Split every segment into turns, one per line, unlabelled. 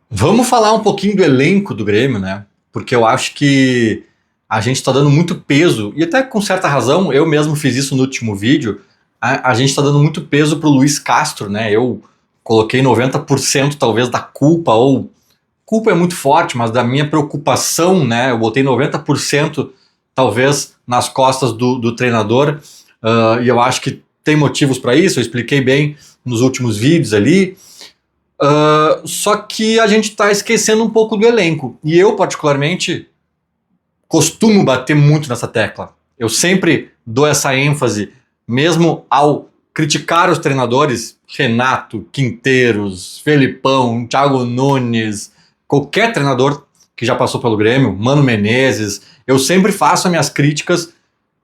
Vamos falar um pouquinho do elenco do Grêmio, né? Porque eu acho que a gente está dando muito peso, e até com certa razão, eu mesmo fiz isso no último vídeo, a gente está dando muito peso pro Luiz Castro, né? Eu coloquei 90% talvez da culpa, ou culpa é muito forte, mas da minha preocupação, né? Eu botei 90% talvez nas costas do treinador, e eu acho que tem motivos para isso, eu expliquei bem nos últimos vídeos ali. Só que a gente está esquecendo um pouco do elenco. E eu, particularmente, costumo bater muito nessa tecla. Eu sempre dou essa ênfase, mesmo ao criticar os treinadores, Renato, Quinteiros, Felipão, Thiago Nunes, qualquer treinador que já passou pelo Grêmio, Mano Menezes, eu sempre faço as minhas críticas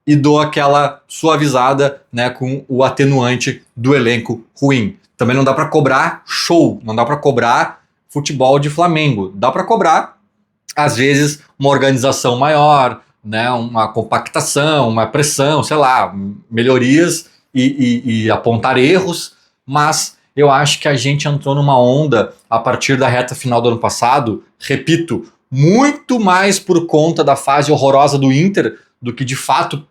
e dou aquela suavizada, né, com o atenuante do elenco ruim. Também não dá para cobrar show, não dá para cobrar futebol de Flamengo. Dá para cobrar, às vezes, uma organização maior, né, uma compactação, uma pressão, sei lá, melhorias e apontar erros, mas eu acho que a gente entrou numa onda a partir da reta final do ano passado, repito, muito mais por conta da fase horrorosa do Inter do que de fato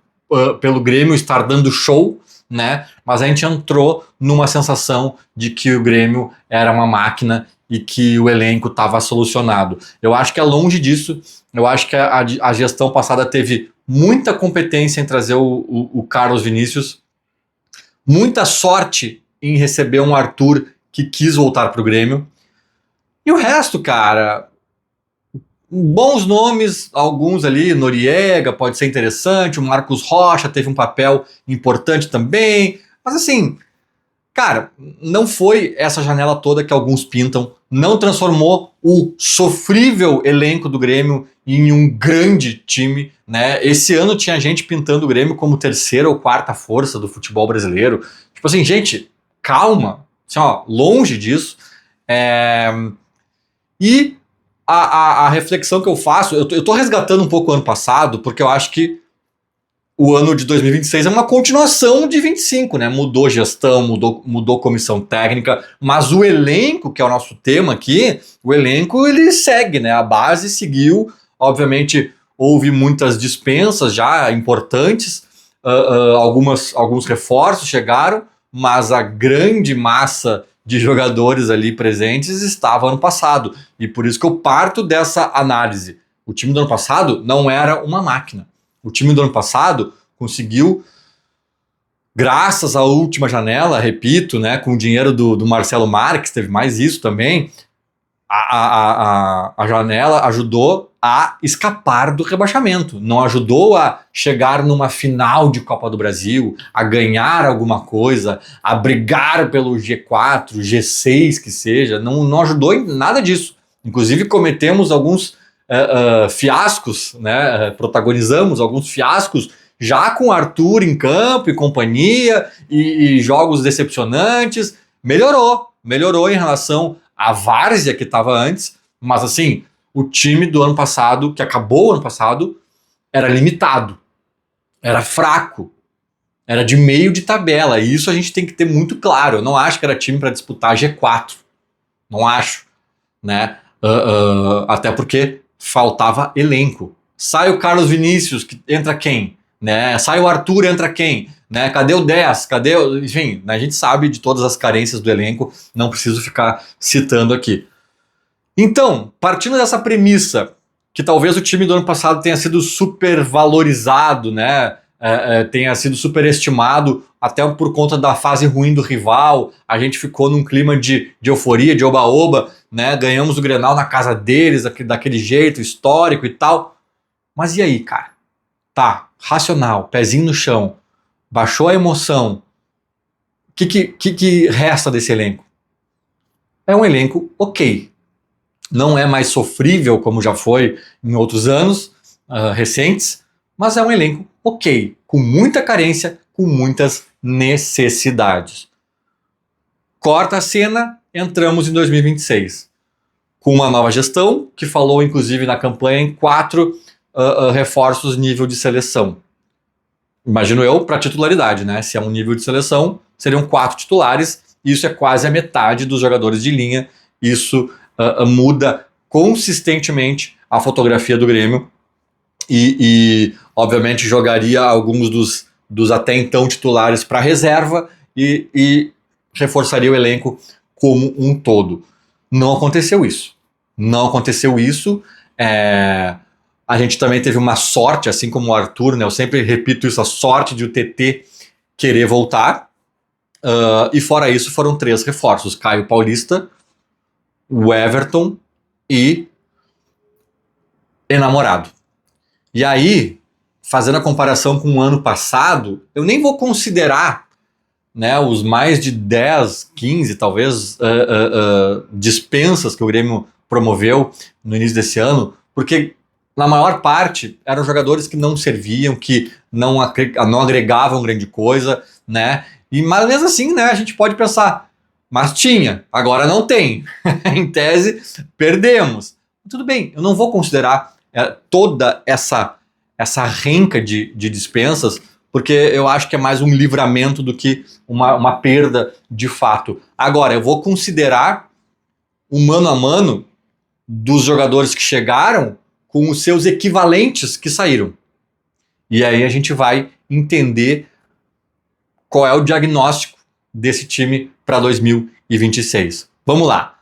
pelo Grêmio estar dando show, né? Mas a gente entrou numa sensação de que o Grêmio era uma máquina e que o elenco estava solucionado. Eu acho que é longe disso. Eu acho que a gestão passada teve muita competência em trazer o Carlos Vinícius, muita sorte em receber um Arthur que quis voltar para o Grêmio. E o resto, cara, bons nomes, alguns ali, Noriega pode ser interessante, o Marcos Rocha teve um papel importante também, mas assim, cara, não foi essa janela toda que alguns pintam, não transformou o sofrível elenco do Grêmio em um grande time, né? Esse ano tinha gente pintando o Grêmio como terceira ou quarta força do futebol brasileiro. Tipo assim, gente, calma, assim, ó, longe disso. É... E a reflexão que eu faço, eu tô resgatando um pouco o ano passado, porque eu acho que o ano de 2026 é uma continuação de 25, né? Mudou gestão, mudou comissão técnica, mas o elenco, que é o nosso tema aqui, o elenco ele segue, né? A base seguiu, obviamente houve muitas dispensas já importantes, alguns reforços chegaram, mas a grande massa de jogadores ali presentes estava ano passado. E por isso que eu parto dessa análise. O time do ano passado não era uma máquina. O time do ano passado conseguiu, graças à última janela, repito, né, com o dinheiro do Marcelo Marques, teve mais isso também, a janela ajudou a escapar do rebaixamento, não ajudou a chegar numa final de Copa do Brasil, a ganhar alguma coisa, a brigar pelo G4, G6 que seja, não ajudou em nada disso. Inclusive cometemos alguns fiascos, né? Protagonizamos alguns fiascos já com Arthur em campo e companhia e jogos decepcionantes. Melhorou em relação à várzea que estava antes, mas assim, o time do ano passado, que acabou o ano passado, era limitado, era fraco, era de meio de tabela, e isso a gente tem que ter muito claro. Eu não acho que era time para disputar G4, não acho, né? Até porque faltava elenco. Sai o Carlos Vinícius, que entra quem? Né? Sai o Arthur, entra quem? Né? Cadê o 10? Cadê o... Enfim, a gente sabe de todas as carências do elenco, não preciso ficar citando aqui. Então, partindo dessa premissa, que talvez o time do ano passado tenha sido super valorizado, né? Tenha sido superestimado, até por conta da fase ruim do rival, a gente ficou num clima de euforia, de oba-oba, né? Ganhamos o Grenal na casa deles, daquele jeito histórico e tal. Mas e aí, cara? Tá, racional, pezinho no chão, baixou a emoção. O que resta desse elenco? É um elenco ok. Não é mais sofrível como já foi em outros anos recentes, mas é um elenco ok, com muita carência, com muitas necessidades. Corta a cena, entramos em 2026, com uma nova gestão, que falou inclusive na campanha em 4 reforços nível de seleção. Imagino eu, para titularidade, né? Se é um nível de seleção, seriam 4 titulares, isso é quase a metade dos jogadores de linha, isso muda consistentemente a fotografia do Grêmio e obviamente, jogaria alguns dos até então titulares para reserva e reforçaria o elenco como um todo. Não aconteceu isso. Não aconteceu isso. A gente também teve uma sorte, assim como o Arthur, né? Eu sempre repito isso, a sorte de o TT querer voltar. E fora isso, foram 3 reforços. Caio Paulista, o Everton e Enamorado. E aí, fazendo a comparação com o ano passado, eu nem vou considerar, né, os mais de 10, 15, talvez, dispensas que o Grêmio promoveu no início desse ano, porque na maior parte eram jogadores que não serviam, que não agregavam grande coisa, né? Mas mesmo assim, né, a gente pode pensar, mas tinha, agora não tem. Em tese, perdemos. Tudo bem, eu não vou considerar toda essa renca de dispensas, porque eu acho que é mais um livramento do que uma perda de fato. Agora, eu vou considerar o mano a mano dos jogadores que chegaram com os seus equivalentes que saíram. E aí a gente vai entender qual é o diagnóstico desse time para 2026. Vamos lá.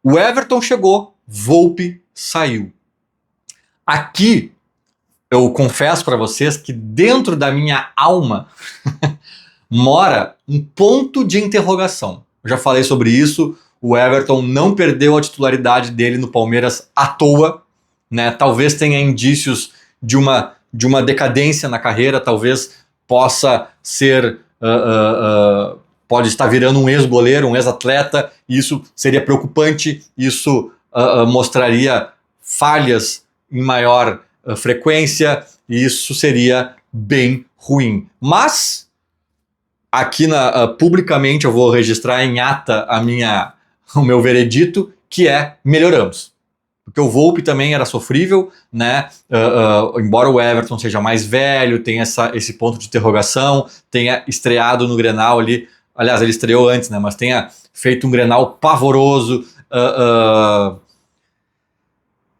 O Everton chegou, Volpi saiu. Aqui, eu confesso para vocês que dentro da minha alma mora um ponto de interrogação. Eu já falei sobre isso, o Everton não perdeu a titularidade dele no Palmeiras à toa, né? Talvez tenha indícios de uma decadência na carreira, talvez possa ser... pode estar virando um ex-goleiro, um ex-atleta, e isso seria preocupante, isso mostraria falhas em maior frequência, e isso seria bem ruim. Mas, aqui publicamente eu vou registrar em ata o meu veredito, que é melhoramos. Porque o Volpi também era sofrível, né? Embora o Everton seja mais velho, tenha esse ponto de interrogação, tenha estreado no Grenal ali, aliás, ele estreou antes, né? Mas tenha feito um Grenal pavoroso.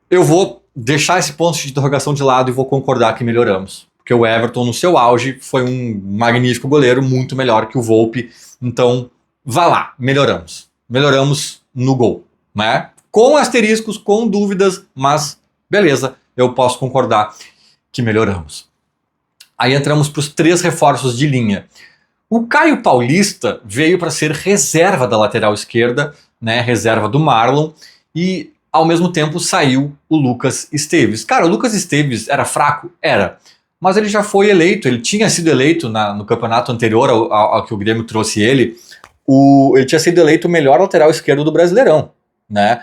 Eu vou deixar esse ponto de interrogação de lado e vou concordar que melhoramos. Porque o Everton, no seu auge, foi um magnífico goleiro, muito melhor que o Volpi. Então, vá lá, melhoramos. Melhoramos no gol, né? Com asteriscos, com dúvidas, mas beleza, eu posso concordar que melhoramos. Aí entramos para os 3 reforços de linha. O Caio Paulista veio para ser reserva da lateral esquerda, né, reserva do Marlon, e ao mesmo tempo saiu o Lucas Esteves. Cara, o Lucas Esteves era fraco? Era. Mas ele já foi eleito, ele tinha sido eleito no campeonato anterior ao que o Grêmio trouxe ele. Ele tinha sido eleito o melhor lateral esquerdo do Brasileirão, né?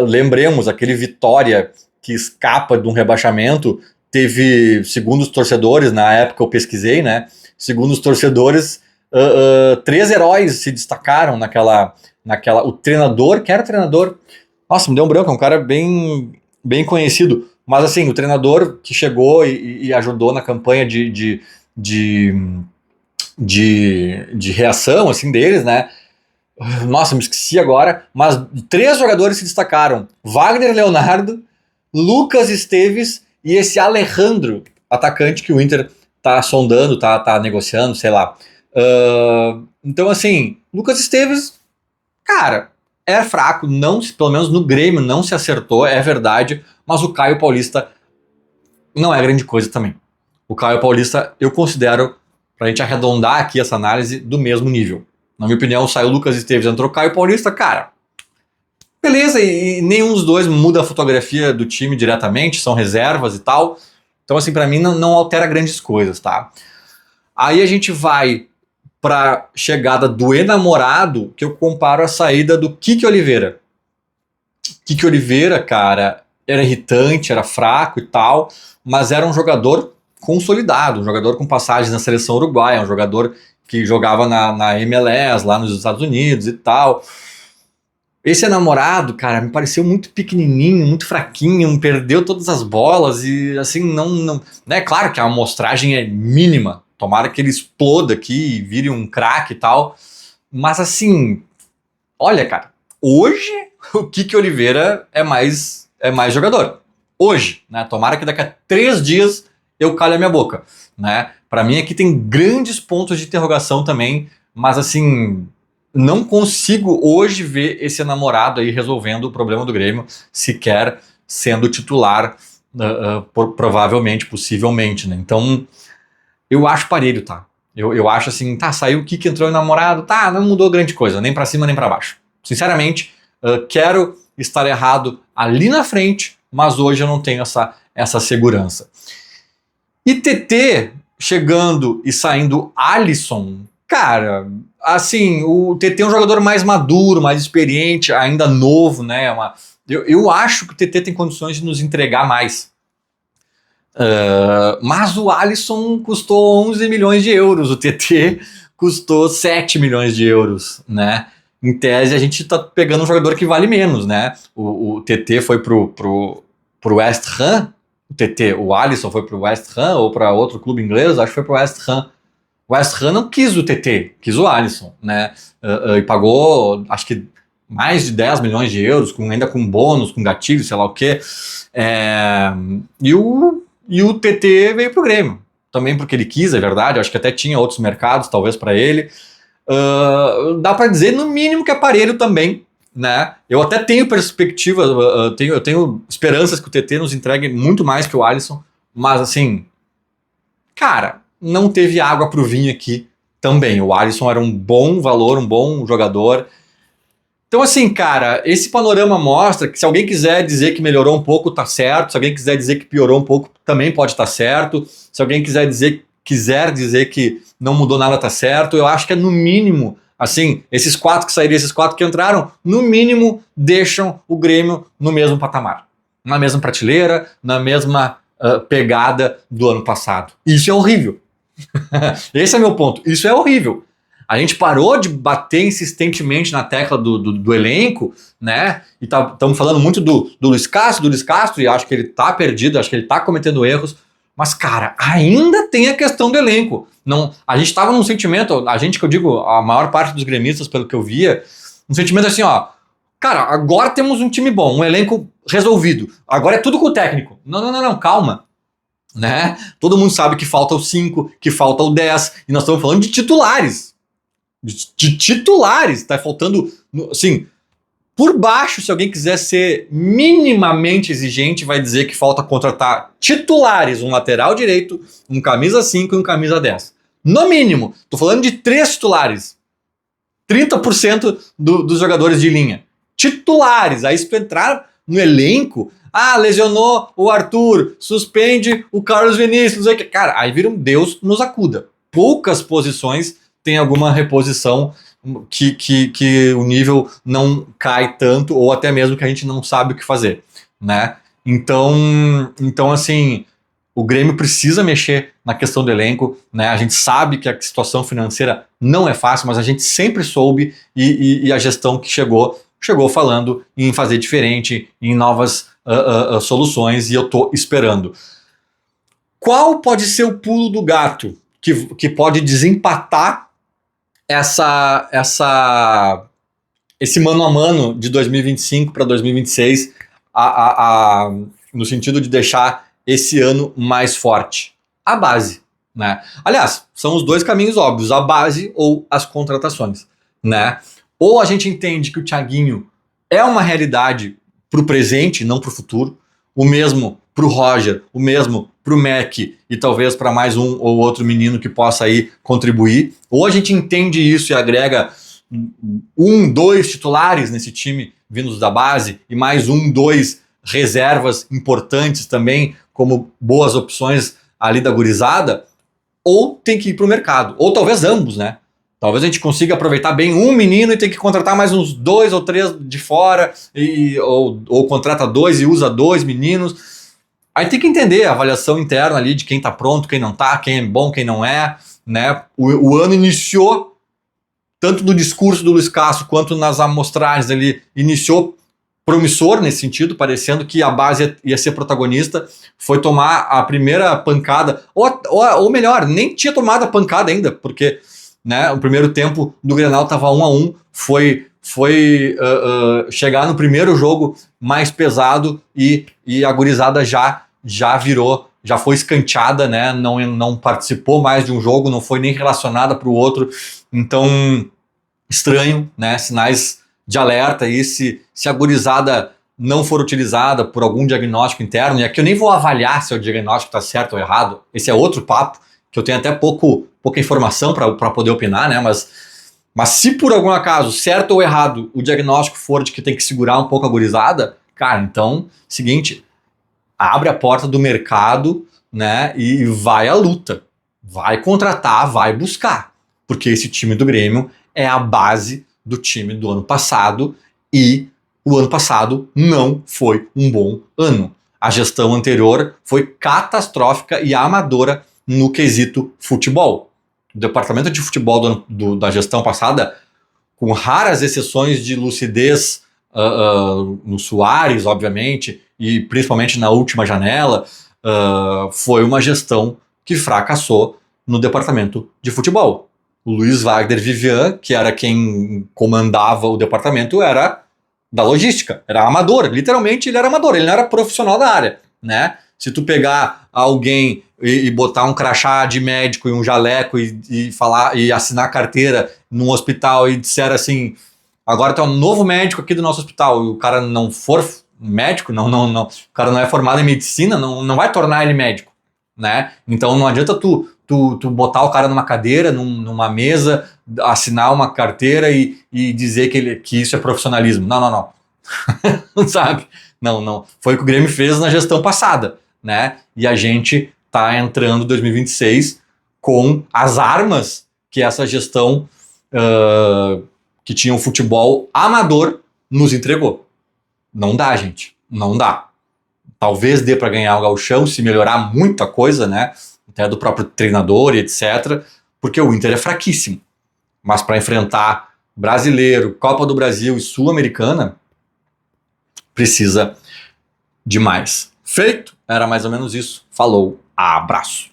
Lembremos, aquele Vitória que escapa de um rebaixamento, teve, segundo os torcedores, na época eu pesquisei, né? Segundo os torcedores, 3 heróis se destacaram naquela... O treinador, quem era o treinador? Nossa, me deu um branco, é um cara bem conhecido. Mas assim, o treinador que chegou e ajudou na campanha de reação assim, deles, né? Nossa, me esqueci agora. Mas 3 jogadores se destacaram. Wagner Leonardo, Lucas Esteves e esse Alejandro, atacante que o Inter tá sondando, tá negociando, sei lá. Então assim, Lucas Esteves, cara, é fraco, pelo menos no Grêmio não se acertou, é verdade, mas o Caio Paulista não é grande coisa também. O Caio Paulista eu considero, pra gente arredondar aqui essa análise, do mesmo nível. Na minha opinião, saiu o Lucas Esteves, entrou o Caio Paulista, cara, beleza, e nenhum dos dois muda a fotografia do time diretamente, são reservas e tal. Então assim, pra mim não altera grandes coisas, tá? Aí a gente vai para chegada do Enamorado, que eu comparo a saída do Kiki Oliveira. Kiki Oliveira, cara, era irritante, era fraco e tal, mas era um jogador consolidado, um jogador com passagens na seleção uruguaia, um jogador que jogava na MLS, lá nos Estados Unidos e tal. Esse Enamorado, cara, me pareceu muito pequenininho, muito fraquinho, perdeu todas as bolas e assim, não né? Claro que a amostragem é mínima, tomara que ele exploda aqui e vire um craque e tal. Mas assim, olha, cara, hoje o Kike Oliveira é mais jogador. Hoje, né? Tomara que daqui a 3 dias eu calhe a minha boca, né? Para mim aqui tem grandes pontos de interrogação também, mas assim, não consigo hoje ver esse namorado aí resolvendo o problema do Grêmio, sequer sendo titular, provavelmente, possivelmente, né? Então, eu acho parelho, tá? Eu acho assim, tá, saiu o Kike, entrou o namorado, tá, não mudou grande coisa, nem pra cima nem pra baixo. Sinceramente, quero estar errado ali na frente, mas hoje eu não tenho essa segurança. E TT chegando e saindo Alisson, cara, assim, o TT é um jogador mais maduro, mais experiente, ainda novo, né? Eu acho que o TT tem condições de nos entregar mais. Mas o Alisson custou 11 milhões de euros, o TT custou 7 milhões de euros, né? Em tese, a gente tá pegando um jogador que vale menos, né? O TT foi pro West Ham, o Alisson foi pro West Ham ou para outro clube inglês, acho que foi pro West Ham. O West Ham não quis o TT, quis o Alisson, né? E pagou, acho que mais de 10 milhões de euros, ainda com bônus, com gatilho, sei lá o quê. E o TT veio pro Grêmio. Também porque ele quis, é verdade. Acho que até tinha outros mercados, talvez, para ele. Dá para dizer, no mínimo, que é parelho também, né? Eu até tenho perspectiva, eu tenho esperanças que o TT nos entregue muito mais que o Alisson, mas assim, cara, não teve água pro vinho aqui também. O Alisson era um bom valor, um bom jogador. Então, assim, cara, esse panorama mostra que se alguém quiser dizer que melhorou um pouco, tá certo. Se alguém quiser dizer que piorou um pouco, também pode estar certo. Se alguém quiser dizer que não mudou nada, tá certo. Eu acho que é no mínimo, assim, esses 4 que saíram, esses 4 que entraram, no mínimo deixam o Grêmio no mesmo patamar. Na mesma prateleira, na mesma pegada do ano passado. Isso é horrível. Esse é meu ponto. Isso é horrível. A gente parou de bater insistentemente na tecla do elenco, né? E estamos falando muito do Luiz Castro, e acho que ele tá perdido, acho que ele tá cometendo erros. Mas, cara, ainda tem a questão do elenco. Não, a gente tava num sentimento, a gente que eu digo, a maior parte dos gremistas, pelo que eu via, um sentimento assim, ó. Cara, agora temos um time bom, um elenco resolvido. Agora é tudo com o técnico. Não, calma. Né? Todo mundo sabe que falta o 5, que falta o 10, e nós estamos falando de titulares. De titulares, tá faltando, assim, por baixo, se alguém quiser ser minimamente exigente, vai dizer que falta contratar titulares, um lateral direito, um camisa 5 e um camisa 10. No mínimo, tô falando de 3 titulares. 30% dos jogadores de linha. Titulares, aí se tu entrar no elenco, lesionou o Arthur, suspende o Carlos Vinícius, cara, aí vira um Deus nos acuda. Poucas posições tem alguma reposição que o nível não cai tanto, ou até mesmo que a gente não sabe o que fazer, né? Então assim, o Grêmio precisa mexer na questão do elenco, né? A gente sabe que a situação financeira não é fácil, mas a gente sempre soube, e a gestão que chegou falando em fazer diferente, em novas soluções, e eu tô esperando. Qual pode ser o pulo do gato que pode desempatar esse mano a mano de 2025 para 2026, no sentido de deixar esse ano mais forte? A base, né? Aliás, são os dois caminhos óbvios, a base ou as contratações, né? Ou a gente entende que o Thiaguinho é uma realidade pro presente, não pro futuro, o mesmo pro Roger, o mesmo pro Mac e talvez para mais um ou outro menino que possa aí contribuir, ou a gente entende isso e agrega 1, 2 titulares nesse time vindos da base e mais 1, 2 reservas importantes também como boas opções ali da gurizada, ou tem que ir pro mercado, ou talvez ambos, né? Talvez a gente consiga aproveitar bem um menino e tem que contratar mais uns 2 ou 3 de fora, ou contrata 2 e usa 2 meninos. Aí tem que entender a avaliação interna ali de quem tá pronto, quem não tá, quem é bom, quem não é, né? O ano iniciou, tanto no discurso do Luiz Castro quanto nas amostragens, ele iniciou promissor nesse sentido, parecendo que a base ia ser protagonista, foi tomar a primeira pancada, ou melhor, nem tinha tomado a pancada ainda, porque, né, o primeiro tempo do Grenal estava 1-1, foi foi chegar no primeiro jogo mais pesado e a gurizada já virou, já foi escanteada, né? Não participou mais de um jogo, não foi nem relacionada para o outro. Então, estranho, né? Sinais de alerta aí, se a gurizada não for utilizada por algum diagnóstico interno, e aqui eu nem vou avaliar se o diagnóstico está certo ou errado, esse é outro papo, que eu tenho até pouca informação para poder opinar, né? Mas se por algum acaso, certo ou errado, o diagnóstico for de que tem que segurar um pouco a gurizada, cara, então, seguinte, abre a porta do mercado, né, e vai à luta. Vai contratar, vai buscar. Porque esse time do Grêmio é a base do time do ano passado e o ano passado não foi um bom ano. A gestão anterior foi catastrófica e amadora no quesito futebol. O departamento de futebol da gestão passada, com raras exceções de lucidez no Soares, obviamente, e principalmente na última janela, foi uma gestão que fracassou no departamento de futebol. O Luiz Wagner Vivian, que era quem comandava o departamento, era da logística, era amador, literalmente ele era amador, ele não era profissional da área, né? Se tu pegar alguém e botar um crachá de médico e um jaleco e falar e assinar carteira num hospital e disser assim, agora tu é um novo médico aqui do nosso hospital, e o cara não for médico, não, o cara não é formado em medicina, não vai tornar ele médico, né? Então não adianta tu botar o cara numa cadeira, numa mesa, assinar uma carteira e dizer que isso é profissionalismo. Não. Sabe? Não. Foi o que o Grêmio fez na gestão passada, né? E a gente tá entrando em 2026 com as armas que essa gestão que tinha um futebol amador nos entregou. Não dá, gente. Não dá. Talvez dê para ganhar o Gauchão se melhorar muita coisa, né? Até do próprio treinador e etc. Porque o Inter é fraquíssimo. Mas para enfrentar Brasileiro, Copa do Brasil e Sul-Americana, precisa de mais. Feito? Era mais ou menos isso. Falou. Abraço.